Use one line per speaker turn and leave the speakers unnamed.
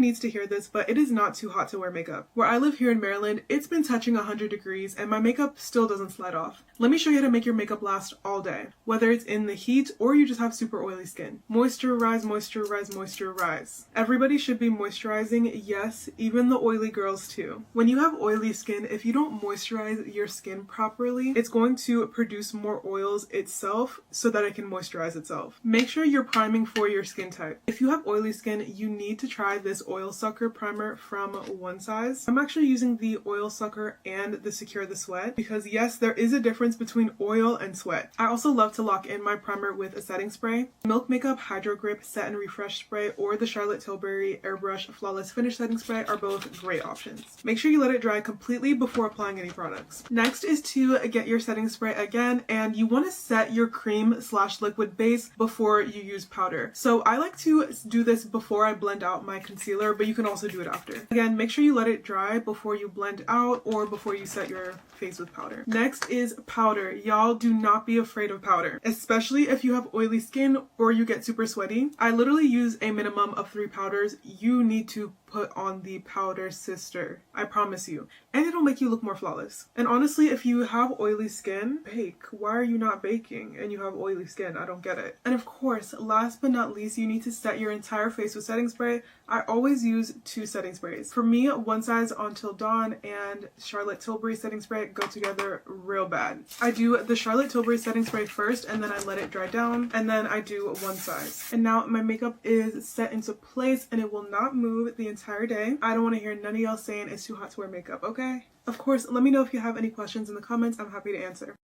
needs to hear this, but it is not too hot to wear makeup. Where I live here in Maryland, it's been touching 100 degrees and my makeup still doesn't slide off. Let me show you how to make your makeup last all day, whether it's in the heat or you just have super oily skin. Moisturize, moisturize, moisturize. Everybody should be moisturizing, yes, even the oily girls too. When you have oily skin, if you don't moisturize your skin properly, it's going to produce more oils itself so that it can moisturize itself. Make sure you're priming for your skin type. If you have oily skin, you need to try this Oil Sucker primer from One Size. I'm actually using the Oil Sucker and the Secure the Sweat because yes, there is a difference between oil and sweat. I also love to lock in my primer with a setting spray. Milk Makeup Hydro Grip Set and Refresh Spray or the Charlotte Tilbury Airbrush Flawless Finish Setting Spray are both great options. Make sure you let it dry completely before applying any products. Next is to get your setting spray again, and you want to set your cream/liquid base before you use powder. So I like to do this before I blend out my concealer, but you can also do it after. Again, make sure you let it dry before you blend out or before you set your face with powder. Next is powder. Y'all, do not be afraid of powder, especially if you have oily skin or you get super sweaty. I literally use a minimum of 3 powders. You need to put on the powder, sister. I promise you. And it'll make you look more flawless. And honestly, if you have oily skin, bake. Why are you not baking and you have oily skin? I don't get it. And of course, last but not least, you need to set your entire face with setting spray. I always use 2 setting sprays. For me, One Size Until Dawn and Charlotte Tilbury setting spray go together real bad. I do the Charlotte Tilbury setting spray first and then I let it dry down and then I do One Size. And now my makeup is set into place and it will not move the entire day. I don't want to hear none of y'all saying it's too hot to wear makeup, okay? Of course, let me know if you have any questions in the comments. I'm happy to answer.